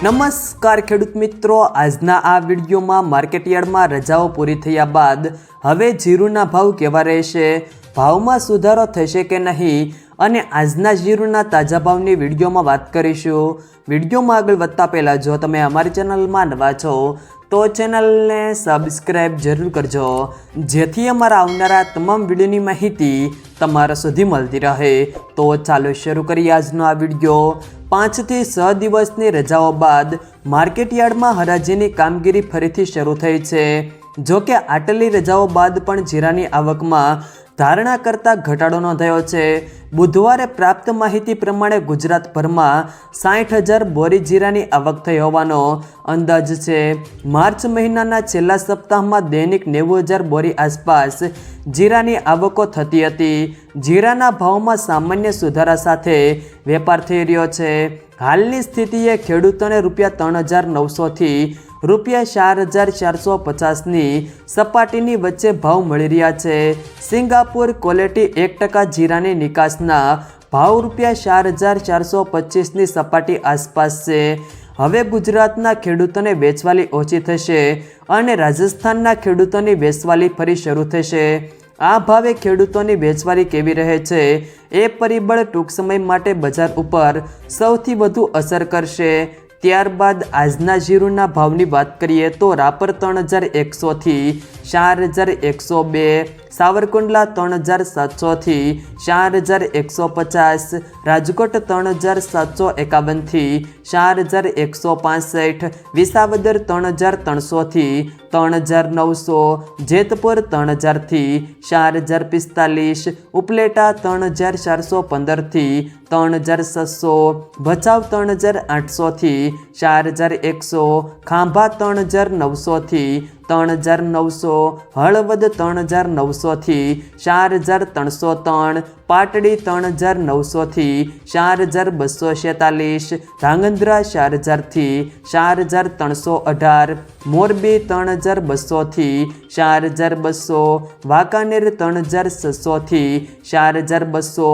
નમસ્કાર ખેડૂત મિત્રો, આજના આ વિડીયોમાં માર્કેટયાર્ડમાં રજાઓ પૂરી થયા બાદ હવે જીરુના ભાવ કેવા રહેશે, ભાવમાં સુધારો થશે કે નહીં અને આજના જીરુના તાજા ભાવની વિડીયોમાં વાત કરીશું। વિડીયોમાં આગળ વધતા પહેલાં જો તમે અમારી ચેનલમાં નવા છો તો ચેનલને સબસ્ક્રાઈબ જરૂર કરજો, જેથી અમારા આવનારા તમામ વિડીયોની માહિતી તમારા સુધી મળતી રહે। તો ચાલો શરૂ કરીએ આજનો આ વિડીયો। 5 થી 6 દિવસની રજાઓ બાદ માર્કેટયાર્ડમાં હરાજીની કામગીરી ફરીથી શરૂ થઈ છે। જો કે આટલી રજાઓ બાદ પણ જીરાની આવકમાં ધારણા કરતાં ઘટાડો નોંધાયો છે। બુધવારે પ્રાપ્ત માહિતી પ્રમાણે ગુજરાતભરમાં 60,000 બોરી જીરાની આવક થઈ હોવાનો અંદાજ છે। માર્ચ મહિનાના છેલ્લા સપ્તાહમાં દૈનિક 90,000 બોરી આસપાસ જીરાની આવકો થતી હતી। જીરાના ભાવમાં સામાન્ય સુધારા સાથે વેપાર થઈ રહ્યો છે। હાલની સ્થિતિએ ખેડૂતોને ₹3,900 થી ₹4,450ની સપાટીની વચ્ચે ભાવ મળી રહ્યા છે। સિંગાપુર ક્વોલિટી 1% જીરાની નિકાસના ભાવ ₹4,425ની સપાટી આસપાસ છે। હવે ગુજરાતના ખેડૂતોને વેચવાલી ઓછી થશે અને રાજસ્થાનના ખેડૂતોની વેચવાલી ફરી શરૂ થશે। આ ભાવે ખેડૂતોની વેચવાલી કેવી રહે છે એ પરિબળ ટૂંક સમય માટે બજાર ઉપર સૌથી વધુ અસર કરશે। ત્યારબાદ આજના જીરુના ભાવની વાત કરીએ તો રાપર 3,100 થી 4,102, સાવરકુંડલા 3,700 થી 4,150, રાજકોટ 3,751 થી 4,165, વિસાવદર 3,300 થી 3,900, જેતપુર 3,000 થી 4,045, ઉપલેટા 3,415 થી 3,600, ભચાઉ 3,800 થી 4,100, ખાંભા 3,900 થી 3,900, હળવદ 3,900 થી 4,303, પાટડી 3,900 થી 4,246, ધાંગધ્રા 4,000 થી 4,318, મોરબી 3,200 થી 4,200, વાંકાનેર 3,600 થી 4,200,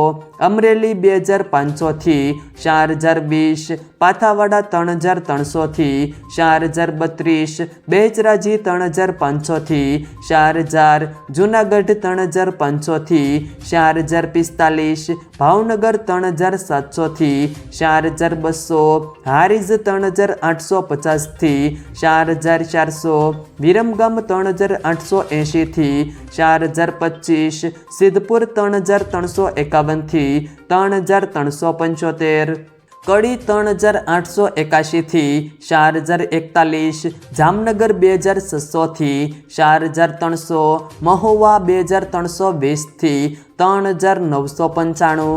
અમરેલી 2,500 થી 4,020, પાથાવાડા 3,300 થી 4,032, બેચરાજી 3,500 થી 4,000, જૂનાગઢ 3,500 થી 4,045, ભાવનગર 3,700 થી 4,200, હારીજ 3,850 થી 4,400, વિરમગામ 3,880 થી 4,025, સિદ્ધપુર 3,351 થી 3,375, કડી 3,881 થી 4,041, જામનગર 2,600 થી 4,300, મહુવા 2,320 થી 3,995,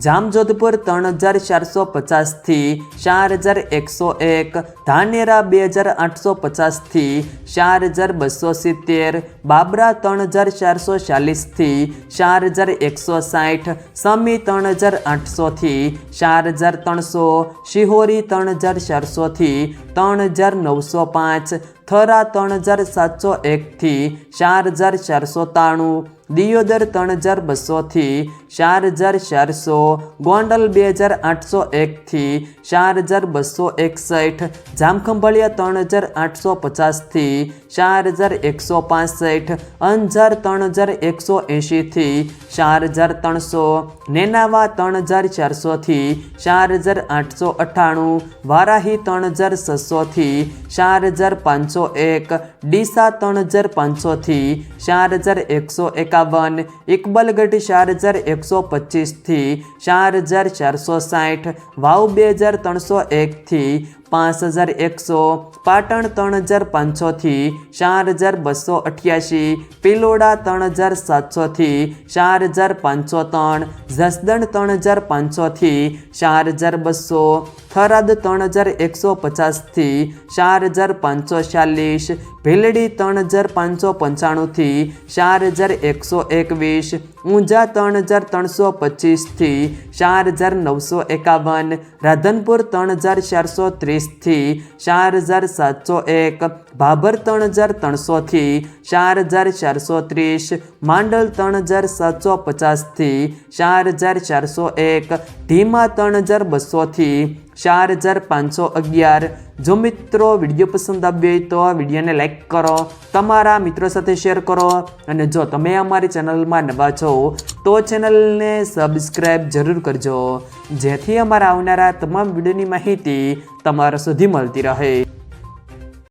જામજોધપુર 3,450 થી 4,101, ધાનેરા 2,850 થી 4,270, બાબરા 3,440 થી 4,160, સમી 3,800 થી 4,300, શિહોરી 3,400 થી 3,905, થરા 3,701 થી 4,493, દિયોદર 3,200 થી 4,400, ગોંડલ 2,801 થી 4,261, જામખંભાળિયા 3,850 થી 4,165, અંજાર 3,180 થી 4,300, નેનાવા 3,400 થી 4,898, વારાહી 3,600 થી 4,501, ડીસા 3,500 થી 4,151, ઇકબાલગઢ 4,125 થી 4,460, વાવ 2,301 થી 5,100, પાટણ 3,500 થી 4,288, પિલોડા 3,700 થી 4,503, જસદણ 3,500 થી 4,200, થરાદ 3,150 થી 4,540, ભીલડી 3,595 થી 4,121, ઊંઝા 3,325 થી 4,951, રાધનપુર 3,430 થી 4,701, ભાભર 3,300 થી 4,430, માંડલ 3,750 થી 4,401, ધીમા 3,200 થી 4511। જો મિત્રો વિડીયો પસંદ આવ્યો હોય તો વિડીયોને લાઈક કરો, તમારા મિત્રો સાથે શેર કરો અને જો તમે અમારી ચેનલમાં નવા છો તો ચેનલને સબસ્ક્રાઈબ જરૂર કરજો, જેથી અમારા આવનારા તમામ વિડીયોની માહિતી તમારા સુધી મળતી રહે।